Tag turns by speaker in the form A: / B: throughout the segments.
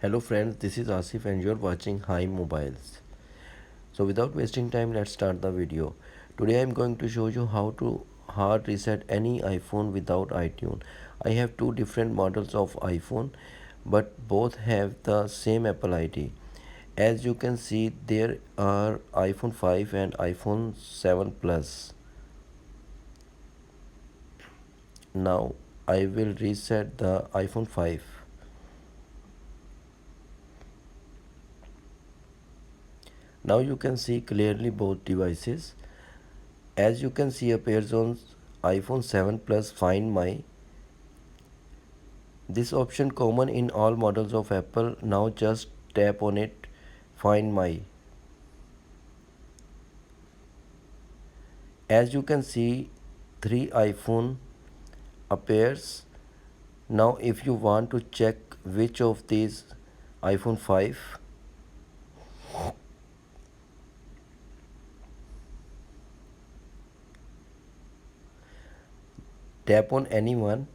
A: Hello friends, this is Asif and you're watching Hayim Mobiles. So without wasting time, let's start the video. Today I'm going to show you how to hard reset any iPhone without iTunes. I have two different models of iPhone, but both have the same Apple ID. As you can see, there are iPhone 5 and iPhone 7 Plus. Now I will reset the iPhone 5. Now you can see clearly both devices. As you can see appears on iPhone 7 Plus Find My. This option common in all models of Apple. Now just tap on it, Find My. As you can see, 3 iPhone appears. Now if you want to check which of these iPhone 5, tap on anyone.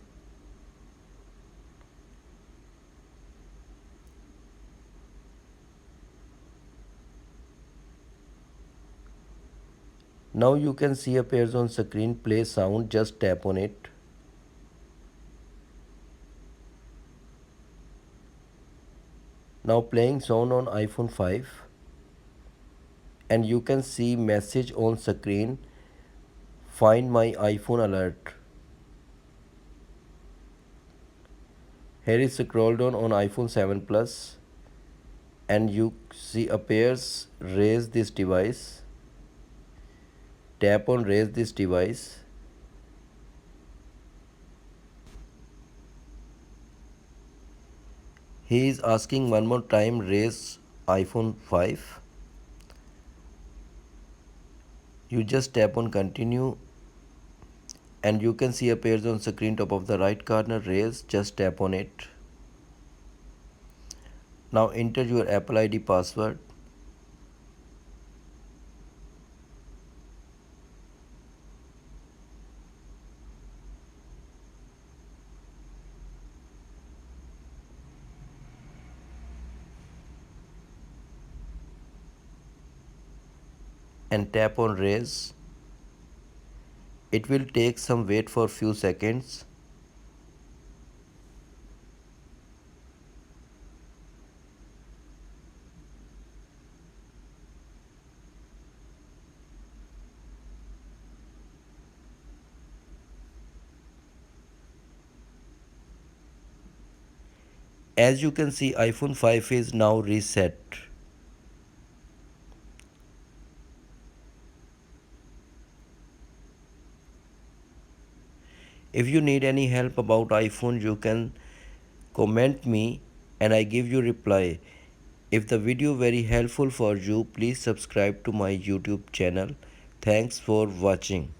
A: Now you can see appears on screen play sound, just tap on it. Now playing sound on iPhone 5 and you can see message on screen, Find My iPhone alert. Here is scroll down on iPhone 7 Plus and you see appears raise this device. Tap on raise this device. He is asking one more time raise iPhone 5. You just tap on continue and you can see appears on screen top of the right corner raise, just tap on it. Now enter your Apple ID password. And tap on raise. It will take some wait for few seconds. As you can see, iPhone 5 is now reset. If you need any help about iPhone, you can comment me and I give you reply. If the video very helpful for you, please subscribe to my YouTube channel. Thanks for watching.